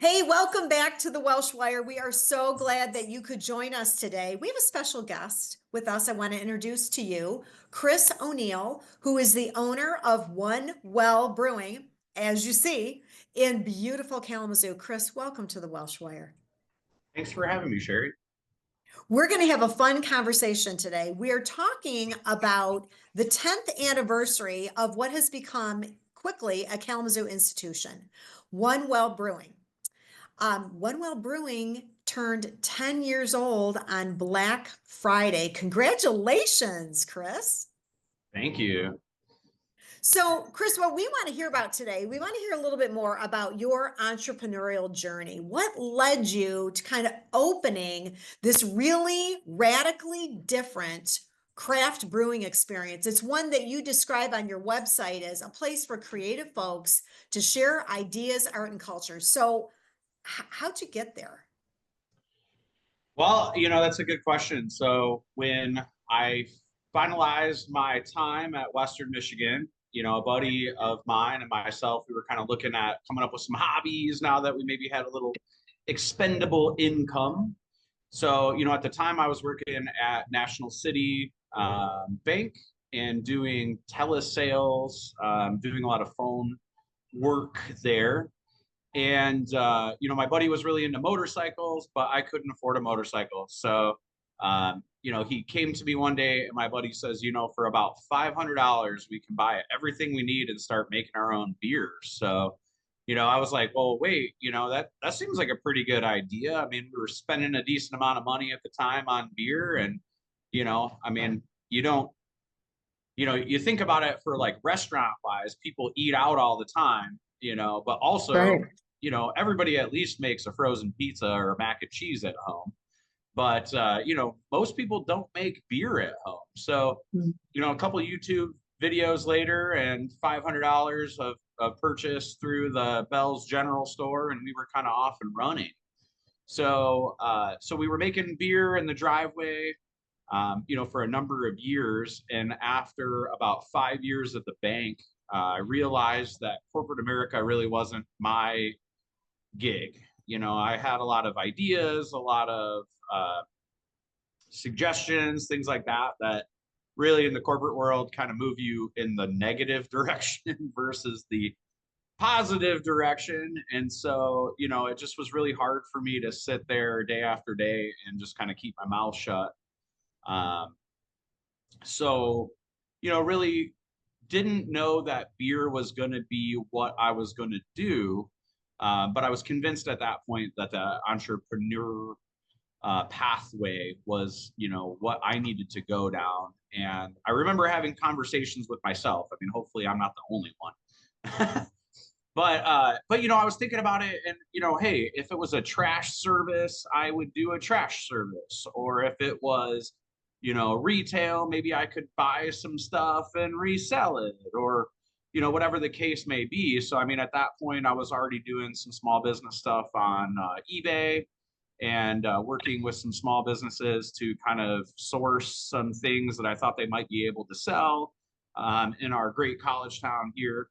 Hey, welcome back to the Welsh Wire. We are so glad that you could join us today. We have a special guest with us. I want to introduce to you Chris O'Neill, who is the owner of One Well Brewing, as you see, in beautiful Kalamazoo. Chris, welcome to the Welsh Wire. Thanks for having me, Sherry. We're going to have a fun conversation today. We are talking about the 10th anniversary of what has become quickly a Kalamazoo institution, One Well Brewing. One Well Brewing turned 10 years old on Black Friday. Congratulations, Chris. Thank you. So, Chris, what we want to hear about today, we want to hear a little bit more about your entrepreneurial journey. What led you to kind of opening this really radically different craft brewing experience? It's one that you describe on your website as a place for creative folks to share ideas, art, and culture. So, how'd you get there? Well, that's a good question. So when I finalized my time at Western Michigan, a buddy of mine and myself, we were kind of looking at coming up with some hobbies now that we maybe had a little expendable income. So, at the time I was working at National City Bank and doing telesales, doing a lot of phone work there. And my buddy was really into motorcycles, but I couldn't afford a motorcycle. So he came to me one day and my buddy says, for about $500 we can buy everything we need and start making our own beers. So I was like, well, wait, that seems like a pretty good idea. I mean, we were spending a decent amount of money at the time on beer. And I mean, you don't you think about it for like restaurant wise, people eat out all the time, but also, Right. everybody at least makes a frozen pizza or a mac and cheese at home. But, most people don't make beer at home. So, Mm. a couple of YouTube videos later and $500 of purchase through the Bell's General Store, and we were kind of off and running. So we were making beer in the driveway, for a number of years. And after about 5 years at the bank, I realized that corporate America really wasn't my gig. I had a lot of ideas, a lot of suggestions, things like that, that really in the corporate world kind of move you in the negative direction versus the positive direction. And so, it just was really hard for me to sit there day after day and just kind of keep my mouth shut. Um, so, really didn't know that beer was going to be what I was going to do. But I was convinced at that point that the entrepreneur pathway was, what I needed to go down. And I remember having conversations with myself. I mean, hopefully I'm not the only one. But I was thinking about it, and hey, if it was a trash service, I would do a trash service. Or if it was, retail, maybe I could buy some stuff and resell it, or whatever the case may be. So I mean, at that point, I was already doing some small business stuff on eBay, and working with some small businesses to kind of source some things that I thought they might be able to sell in our great college town here.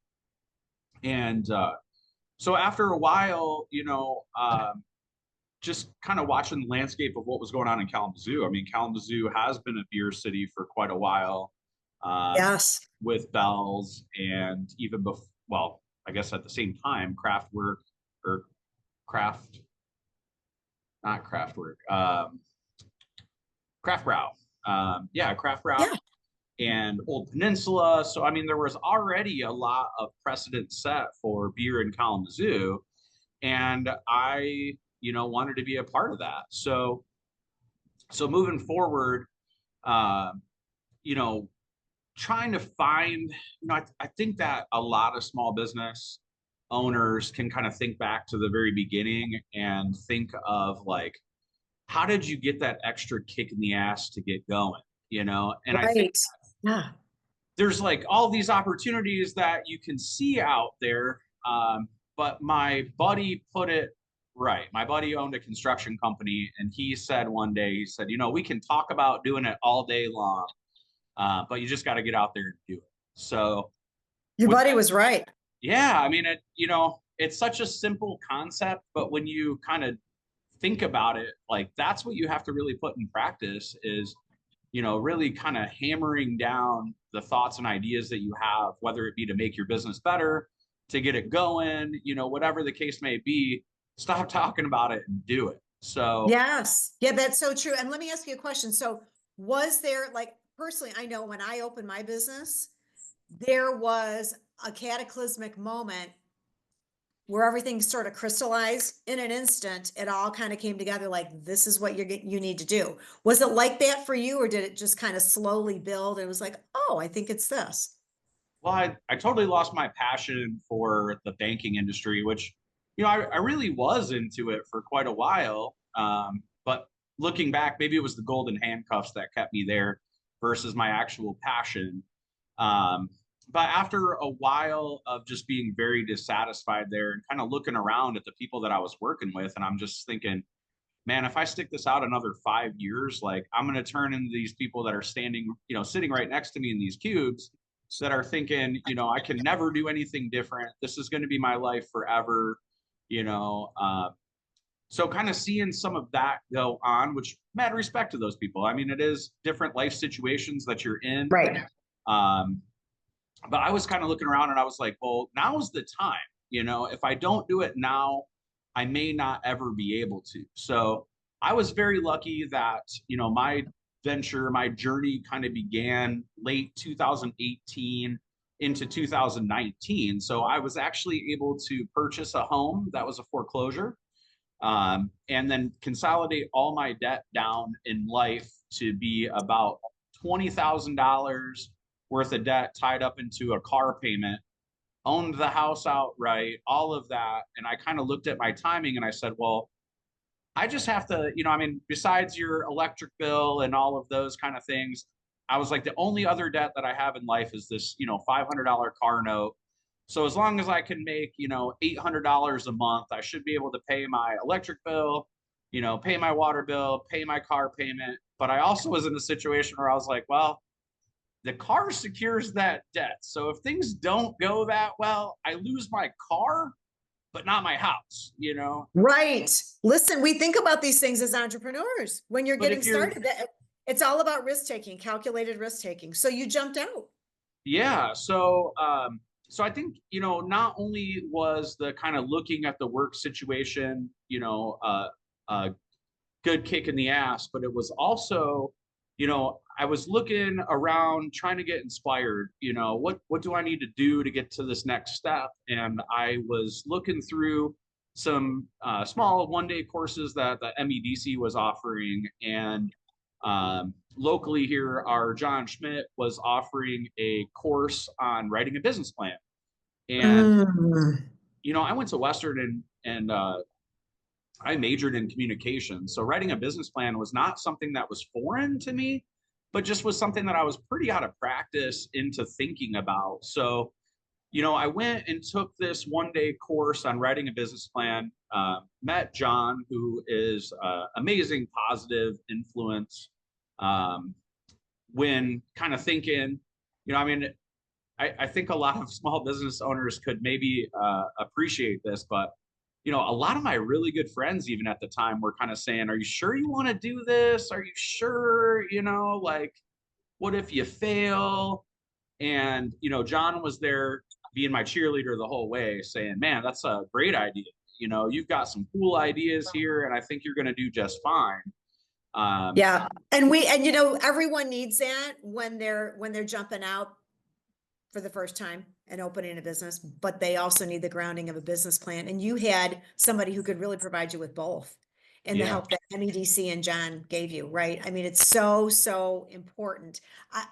And so after a while, just kind of watching the landscape of what was going on in Kalamazoo. I mean, Kalamazoo has been a beer city for quite a while, Yes. with Bell's, and even before, well, I guess at the same time, craft work, or craft, not craft work, craft brow. Yeah, craft brow Yeah. and Old Peninsula. So, I mean, there was already a lot of precedent set for beer in Kalamazoo. And I, wanted to be a part of that. So moving forward, uh, you know, trying to find, I think that a lot of small business owners can kind of think back to the very beginning and think of like, how did you get that extra kick in the ass to get going? And I think Right. Yeah. there's like all these opportunities that you can see out there. But my buddy put it right. My buddy owned a construction company, and he said one day, he said, we can talk about doing it all day long, but you just got to get out there and do it. So Your with buddy that, was right. yeah, I mean, it's such a simple concept, but when you kind of think about it, like that's what you have to really put in practice is, really kind of hammering down the thoughts and ideas that you have, whether it be to make your business better, to get it going, whatever the case may be, stop talking about it and do it. So, Yes. Yeah, that's so true. And let me ask you a question. So was there, like, personally, I know when I opened my business, there was a cataclysmic moment where everything sort of crystallized in an instant. It all kind of came together like, this is what you need to do. Was it like that for you, or did it just kind of slowly build? It was like, oh, I think it's this. well, I totally lost my passion for the banking industry, which, I really was into it for quite a while. But looking back, maybe it was the golden handcuffs that kept me there versus my actual passion. Um, but after a while of just being very dissatisfied there and kind of looking around at the people that I was working with, and I'm just thinking, man, if I stick this out another 5 years, like I'm going to turn into these people that are standing, sitting right next to me in these cubes that are thinking, I can never do anything different. This is going to be my life forever, you know. So kind of seeing some of that go on, which mad respect to those people. I mean, it is different life situations that you're in. Right. Um, but I was kind of looking around and I was like, well, now's the time. If I don't do it now, I may not ever be able to. So I was very lucky that, my venture, my journey kind of began late 2018 into 2019. So I was actually able to purchase a home that was a foreclosure, and then consolidate all my debt down in life to be about $20,000 worth of debt tied up into a car payment, owned the house outright, all of that. And I kind of looked at my timing and I said, well, I just have to, I mean, besides your electric bill and all of those kind of things, I was like, the only other debt that I have in life is this, $500 car note. So as long as I can make, $800 a month, I should be able to pay my electric bill, pay my water bill, pay my car payment. But I also was in a situation where I was like, well, the car secures that debt. So if things don't go that well, I lose my car, but not my house. Right. Listen, we think about these things as entrepreneurs when you're But getting if you're, started. It's all about risk taking, calculated risk taking. So you jumped out. yeah. So I think, not only was the kind of looking at the work situation, a good kick in the ass, but it was also, I was looking around trying to get inspired, what do I need to do to get to this next step? And I was looking through some small 1-day courses that the MEDC was offering. And locally here, our John Schmidt was offering a course on writing a business plan. And, Mm. I went to Western and I majored in communication. So writing a business plan was not something that was foreign to me, but just was something that I was pretty out of practice into thinking about. So, I went and took this 1-day course on writing a business plan, met John, who is amazing positive influence. Um, when kind of thinking, I mean, I think a lot of small business owners could maybe appreciate this, but a lot of my really good friends, even at the time, were kind of saying, "Are you sure you want to do this? Are you sure? Like, what if you fail?" And John was there being my cheerleader the whole way, saying, "Man, that's a great idea. You've got some cool ideas here, and I think you're going to do just fine." Um, Yeah. And everyone needs that when they're jumping out for the first time and opening a business, but they also need the grounding of a business plan. And you had somebody who could really provide you with both and the yeah, help that MEDC and John gave you, right? I mean, it's so, so important.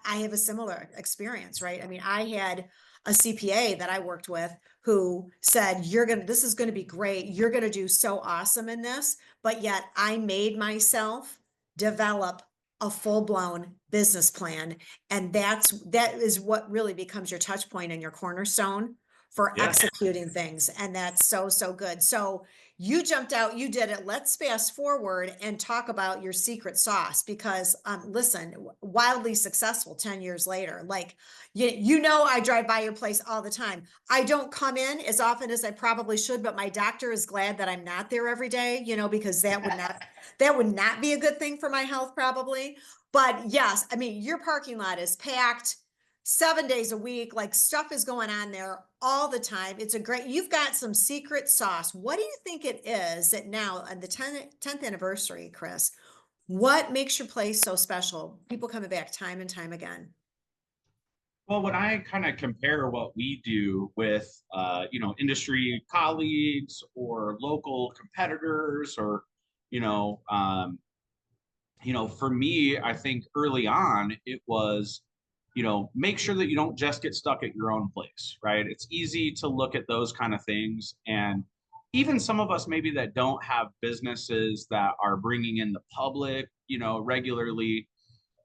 I have a similar experience, right? I mean, I had a CPA that I worked with who said, this is going to be great. You're going to do so awesome in this. But yet I made myself develop a full-blown business plan. And that is what really becomes your touch point and your cornerstone for Yeah. executing things. And that's so, so good. So you jumped out, you did it. Let's fast forward and talk about your secret sauce because, listen, wildly successful 10 years later. Like, I drive by your place all the time. I don't come in as often as I probably should, but my doctor is glad that I'm not there every day, because that would not be a good thing for my health probably. But yes, I mean, your parking lot is packed 7 days a week, like stuff is going on there all the time. You've got some secret sauce. What do you think it is that now on the 10th anniversary, Chris, what makes your place so special? People coming back time and time again. Well, when I kind of compare what we do with, industry colleagues or local competitors, or, you know, um, for me, I think early on it was, make sure that you don't just get stuck at your own place, right? It's easy to look at those kind of things. And even some of us maybe that don't have businesses that are bringing in the public, regularly,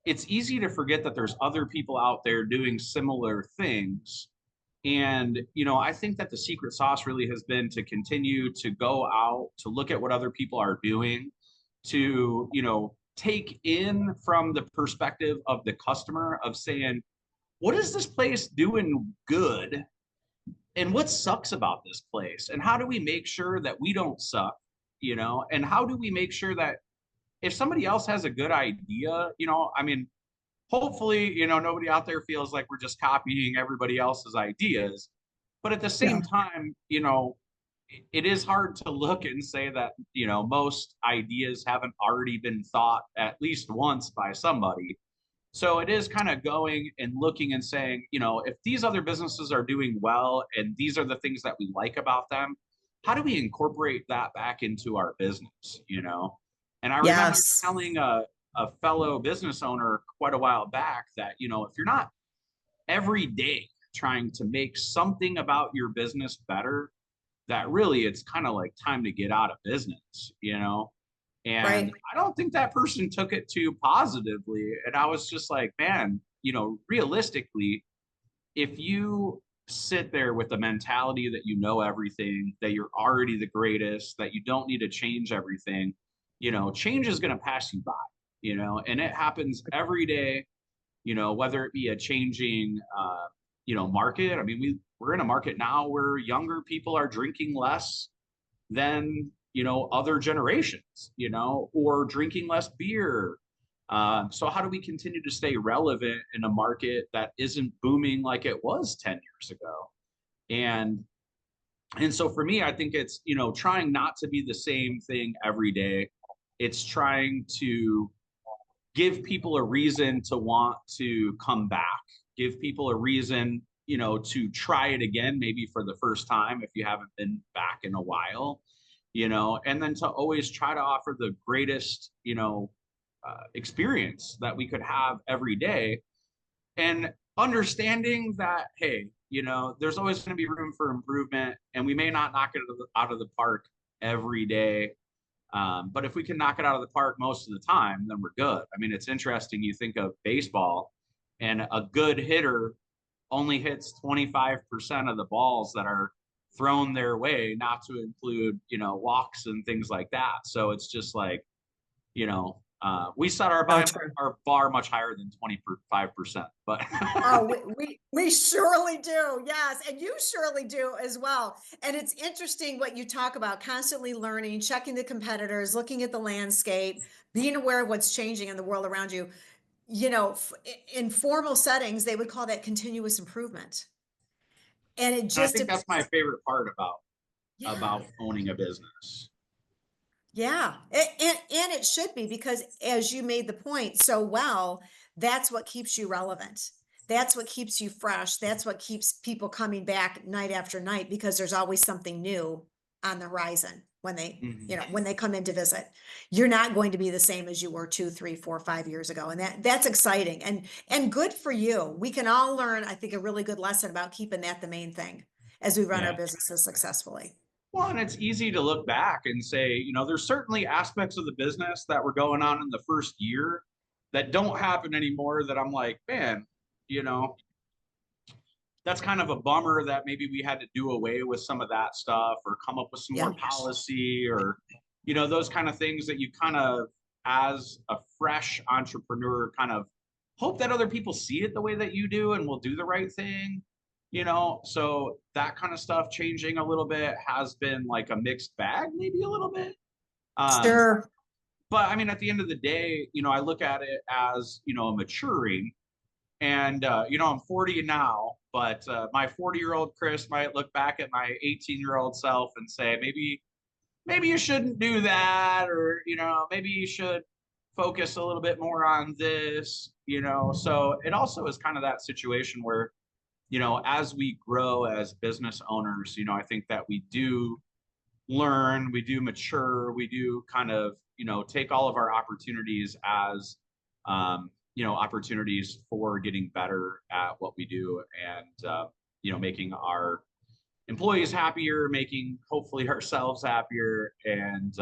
it's easy to forget that there's other people out there doing similar things. And, I think that the secret sauce really has been to continue to go out, to look at what other people are doing, to, take in from the perspective of the customer of saying, what is this place doing good? And what sucks about this place? And how do we make sure that we don't suck? And how do we make sure that if somebody else has a good idea, I mean, hopefully, nobody out there feels like we're just copying everybody else's ideas. But at the Yeah. same time, it is hard to look and say that, most ideas haven't already been thought at least once by somebody. So it is kind of going and looking and saying, if these other businesses are doing well and these are the things that we like about them, how do we incorporate that back into our business? And I remember Yes. telling a fellow business owner quite a while back that, if you're not every day trying to make something about your business better, that really it's kind of like time to get out of business. And Right. I don't think that person took it too positively. And I was just like, man, realistically, if you sit there with the mentality that you know everything, that you're already the greatest, that you don't need to change everything, change is going to pass you by, and it happens every day, whether it be a changing, market. I mean, we're in a market now where younger people are drinking less than, other generations, or drinking less beer. So how do we continue to stay relevant in a market that isn't booming like it was 10 years ago? And and so for me, I think it's, trying not to be the same thing every day. It's trying to give people a reason to want to come back, give people a reason, to try it again, maybe for the first time if you haven't been back in a while, and then to always try to offer the greatest, experience that we could have every day. And understanding that, hey, there's always going to be room for improvement and we may not knock it out of the park every day. But if we can knock it out of the park most of the time, then we're good. I mean, it's interesting. You think of baseball and a good hitter only hits 25% of the balls that are thrown their way, not to include, walks and things like that. So it's just like, we set So true. our bar much higher than 25%, but Oh, we surely do. Yes. And you surely do as well. And it's interesting what you talk about constantly learning, checking the competitors, looking at the landscape, being aware of what's changing in the world around you. In formal settings, they would call that continuous improvement. And it I just, think that's my favorite part yeah. about owning a business. Yeah, and it should be because as you made the point so well, that's what keeps you relevant. That's what keeps you fresh. That's what keeps people coming back night after night because there's always something new on the horizon when Mhm. when they come in to visit. You're not going to be the same as you were 2, 3, 4, 5 years ago. And that's exciting and good for you. We can all learn, I think, a really good lesson about keeping that the main thing as we run our Yeah. businesses successfully. Well, and it's easy to look back and say, there's certainly aspects of the business that were going on in the first year that don't happen anymore that I'm like, man, you know, that's kind of a bummer that maybe we had to do away with some of that stuff or come up with some Yeah. more policy or, those kind of things that you kind of, as a fresh entrepreneur, kind of hope that other people see it the way that you do and will do the right thing. So that kind of stuff changing a little bit has been like a mixed bag, maybe a little bit. Um, Sure. but I mean, at the end of the day, I look at it as, a maturing. And, I'm 40 now, but my 40-year-old Chris might look back at my 18-year-old self and say, maybe you shouldn't do that, or, maybe you should focus a little bit more on this, So it also is kind of that situation where, as we grow as business owners, I think that we do learn, we do mature, we do kind of, take all of our opportunities as, opportunities for getting better at what we do and, making our employees happier, making hopefully ourselves happier, and,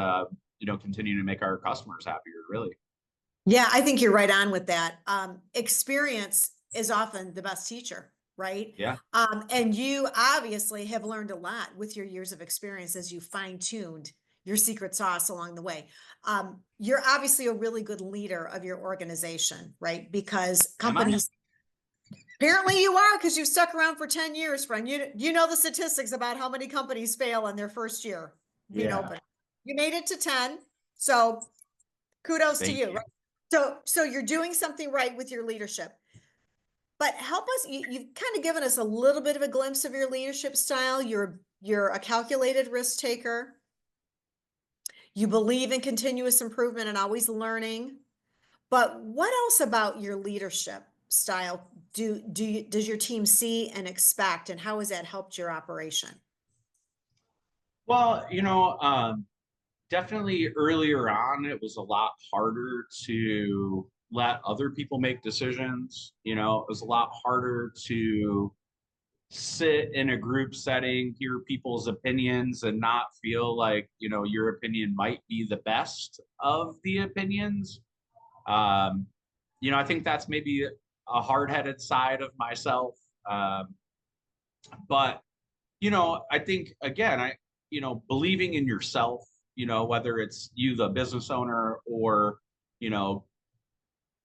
continuing to make our customers happier, really. Yeah, I think you're right on with that. Experience is often the best teacher, right? Yeah. And you obviously have learned a lot with your years of experience as you fine-tuned your secret sauce along the way. You're obviously a really good leader of your organization, right? Because Am I? companies, apparently you are, because you've stuck around for 10 years, friend. You know the statistics about how many companies fail in their first year being Yeah. open. You made it to 10, so kudos to Thank you, you. right? So you're doing something right with your leadership. But help us, you've kind of given us a little bit of a glimpse of your leadership style. You're a calculated risk taker. You believe in continuous improvement and always learning. But what else about your leadership style does your team see and expect, and how has that helped your operation? Well, definitely earlier on, it was a lot harder to let other people make decisions. It was a lot harder to sit in a group setting, hear people's opinions, and not feel like, your opinion might be the best of the opinions. Um, I think that's maybe a hard-headed side of myself. But I think again, believing in yourself, whether it's you, the business owner, or, you know,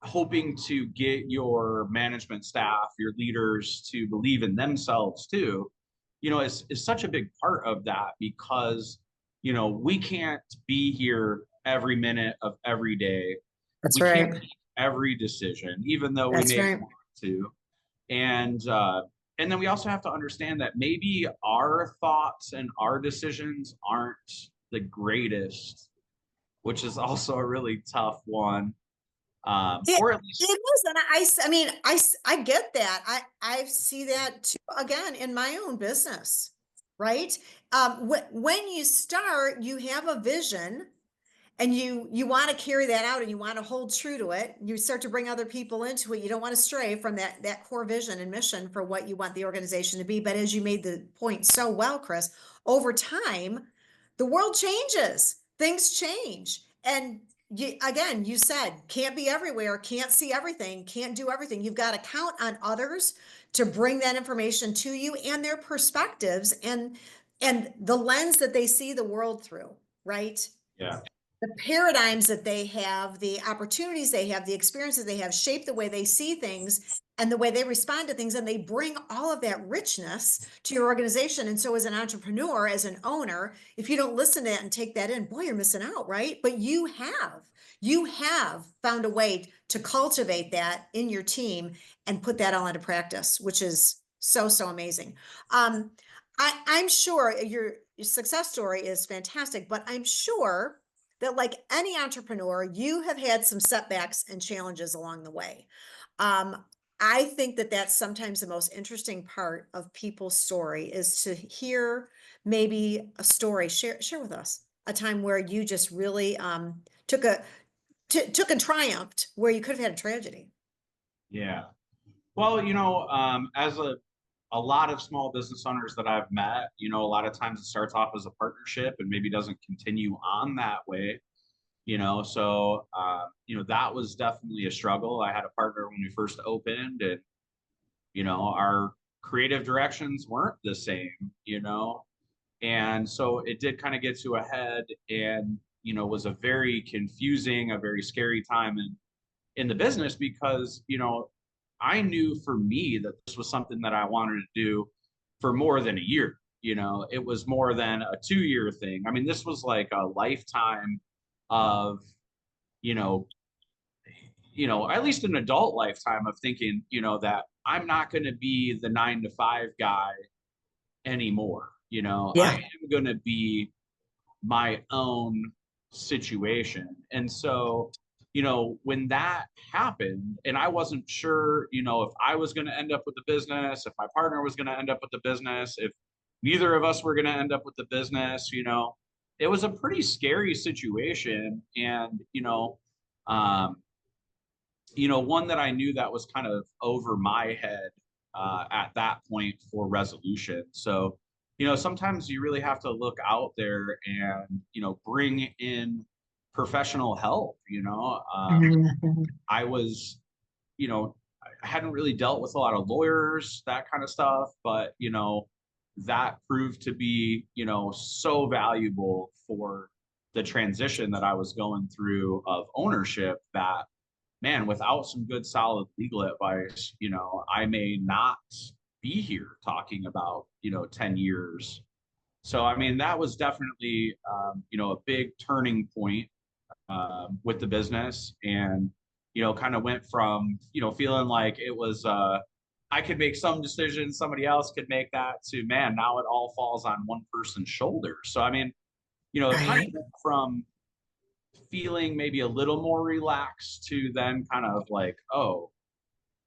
hoping to get your management staff, your leaders to believe in themselves too, is such a big part of that because, we can't be here every minute of every day. That's We can't right. make every decision, even though we That's may right. want to. And then we also have to understand that maybe our thoughts and our decisions aren't the greatest, which is also a really tough one. It, Or at it least, is, and I mean, I get that. I see that too, again, in my own business, right? When you start, you have a vision, and you want to carry that out, and you want to hold true to it. You start to bring other people into it. You don't want to stray from that core vision and mission for what you want the organization to be. But as you made the point so well, Chris, over time, the world changes, things change. And again, you said can't be everywhere, can't see everything, can't do everything. You've got to count on others to bring that information to you and their perspectives and the lens that they see the world through, right? yeah, The paradigms that they have, the opportunities they have, the experiences they have shape the way they see things and the way they respond to things. And they bring all of that richness to your organization. And so as an entrepreneur, as an owner, if you don't listen to that and take that in, boy, you're missing out, right? But you have found a way to cultivate that in your team and put that all into practice, which is so amazing. I'm sure your success story is fantastic, but I'm sure that, like any entrepreneur, you have had some setbacks and challenges along the way. Um, I think that that's sometimes the most interesting part of people's story is to hear maybe a story. Share with us a time where you just really took and triumphed where you could have had a tragedy. yeah. Well, as a lot of small business owners that I've met, a lot of times it starts off as a partnership and maybe doesn't continue on that way. That was definitely a struggle. I had a partner when we first opened, and our creative directions weren't the same, and so it did kind of get to a head, and was a very confusing, a very scary time in the business, because I knew for me that this was something that I wanted to do for more than a year. It was more than a 2 year thing. I mean, this was like a lifetime of, you know, at least an adult lifetime of thinking, that I'm not going to be the 9 to 5 guy anymore. I Yeah. am going to be my own situation. And so, when that happened, and I wasn't sure, if I was going to end up with the business, if my partner was going to end up with the business, if neither of us were going to end up with the business, it was a pretty scary situation. And, um, one that I knew that was kind of over my head at that point for resolution. So, sometimes you really have to look out there and, bring in professional help. Mhm. I was, I hadn't really dealt with a lot of lawyers, that kind of stuff, but, that proved to be, so valuable for the transition that I was going through of ownership, that man, without some good solid legal advice, I may not be here talking about, 10 years. So, I mean, that was definitely, a big turning point with the business. And, kind of went from, feeling like it was, I could make some decisions, somebody else could make that, to man, now it all falls on one person's shoulders. So, I mean, it kind of Right. went from feeling maybe a little more relaxed to then kind of like, oh,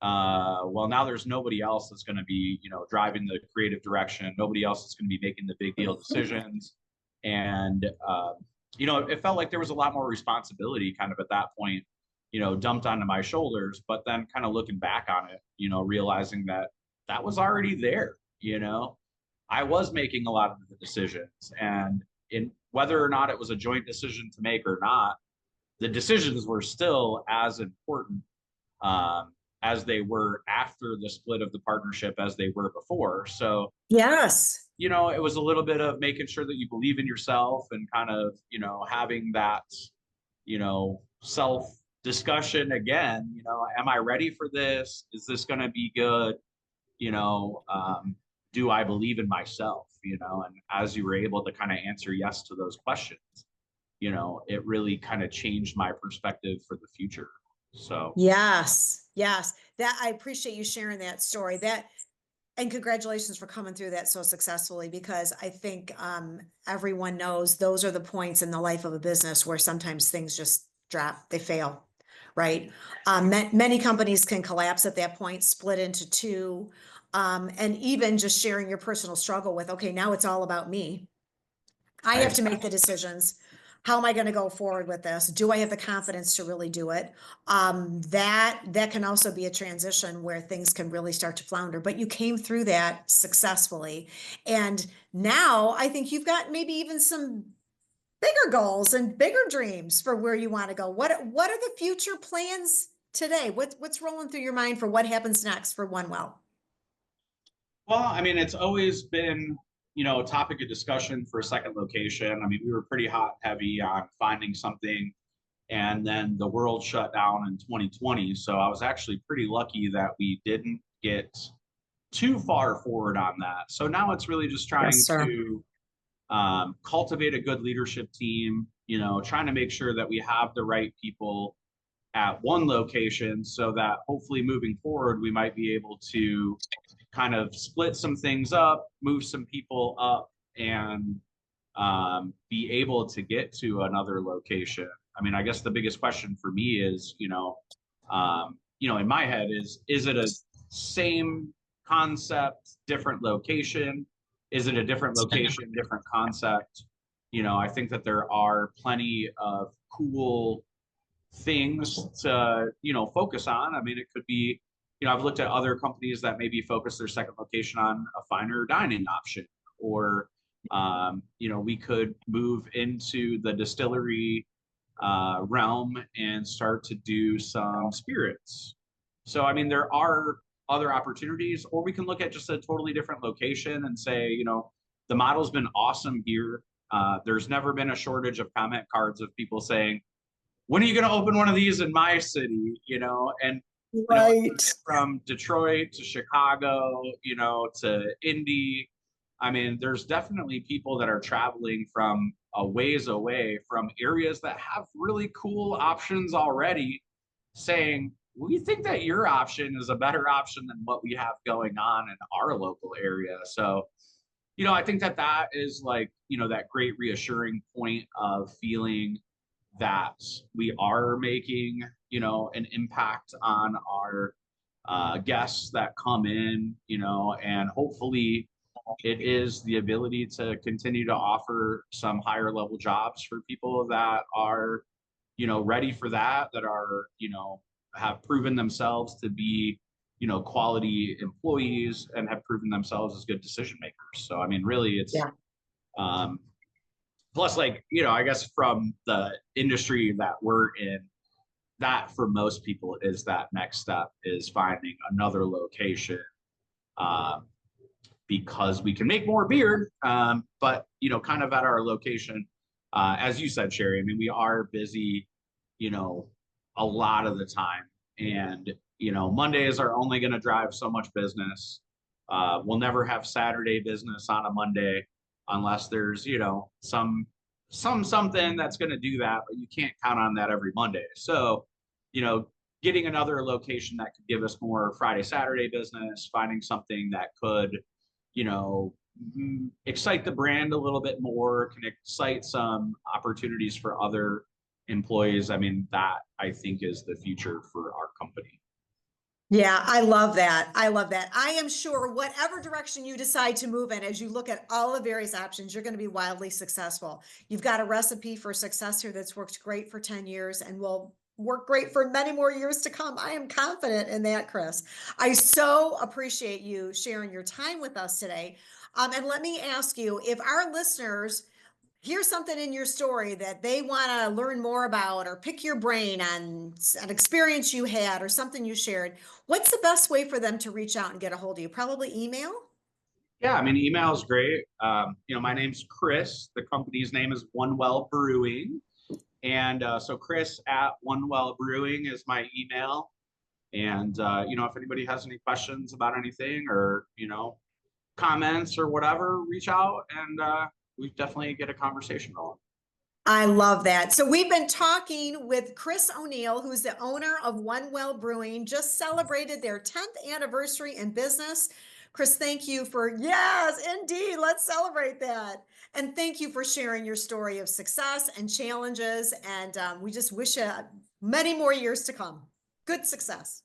well, now there's nobody else that's going to be, driving the creative direction. Nobody else is going to be making the big deal decisions. And, it felt like there was a lot more responsibility kind of at that point, dumped onto my shoulders. But then kind of looking back on it, realizing that that was already there, I was making a lot of the decisions. And in whether or not it was a joint decision to make or not, the decisions were still as important as they were after the split of the partnership as they were before. So, Yes. it was a little bit of making sure that you believe in yourself, and kind of, having that, self discussion again, am I ready for this? Is this going to be good? You know, um, do I believe in myself? And as you were able to kind of answer yes to those questions, it really kind of changed my perspective for the future. So, Yes. Yes. That I appreciate you sharing that story. That and congratulations for coming through that so successfully, because I think everyone knows those are the points in the life of a business where sometimes things just drop, they fail, right? Many companies can collapse at that point, split into two, and even just sharing your personal struggle with, okay, now it's all about me. I have right. to make the decisions. How am I going to go forward with this? Do I have the confidence to really do it? That can also be a transition where things can really start to flounder. But you came through that successfully, and now I think you've got maybe even some bigger goals and bigger dreams for where you want to go. What are the future plans today? What's rolling through your mind for what happens next for One Well? Well, I mean, it's always been, a topic of discussion for a second location. I mean, we were pretty hot and heavy on finding something, and then the world shut down in 2020. So I was actually pretty lucky that we didn't get too far forward on that. So now it's really just Yes, trying sir. to cultivate a good leadership team, trying to make sure that we have the right people at one location, so that hopefully moving forward, we might be able to kind of split some things up, move some people up, and be able to get to another location. I mean, I guess the biggest question for me is, in my head is it a same concept, different location? Is it a different location, different concept? I think that there are plenty of cool things to focus on. I mean, it could be, I've looked at other companies that maybe focus their second location on a finer dining option, or we could move into the distillery realm and start to do some spirits. So, I mean, there are other opportunities, or we can look at just a totally different location and say, you know, the model's been awesome here. There's never been a shortage of comment cards of people saying, when are you going to open one of these in my city? You know, and you know, Right. from Detroit to Chicago, you know, to Indy. I mean, there's definitely people that are traveling from a ways away from areas that have really cool options already, saying, we think that your option is a better option than what we have going on in our local area. So, you know, I think that that is like, you know, that great reassuring point of feeling that we are making, you know, an impact on our guests that come in, you know, and hopefully it is the ability to continue to offer some higher level jobs for people that are, you know, ready for that, that are, you know, have proven themselves to be, you know, quality employees and have proven themselves as good decision makers. So, I mean, really, it's, Yeah. um, plus, like, you know, I guess from the industry that we're in, that for most people is that next step is finding another location, um, because we can make more beer, but you know, kind of at our location, as you said, Sherry. I mean, we are busy, you know, a lot of the time, and you know, Mondays are only going to drive so much business. We'll never have Saturday business on a Monday unless there's, you know, something that's going to do that, but you can't count on that every Monday. So, you know, getting another location that could give us more Friday, Saturday business, finding something that could, you know, excite the brand a little bit more, can excite some opportunities for other employees. I mean, that I think is the future for our company. Yeah, I love that. I love that. I am sure whatever direction you decide to move in, as you look at all the various options, you're going to be wildly successful. You've got a recipe for success here that's worked great for 10 years and will work great for many more years to come. I am confident in that, Chris. I so appreciate you sharing your time with us today. And let me ask you, if our listeners here's something in your story that they want to learn more about or pick your brain on an experience you had or something you shared, what's the best way for them to reach out and get a hold of you? Probably email? Yeah, I mean, email is great. You know, my name's Chris. The company's name is One Well Brewing. And so Chris at One Well Brewing is my email. And, you know, if anybody has any questions about anything or, you know, comments or whatever, reach out and we definitely get a conversation going. I love that. So we've been talking with Chris O'Neill, who's the owner of One Well Brewing, just celebrated their 10th anniversary in business. Chris, thank you for, yes, indeed, let's celebrate that. And thank you for sharing your story of success and challenges. And we just wish you many more years to come. Good success.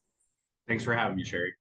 Thanks for having me, Sherry.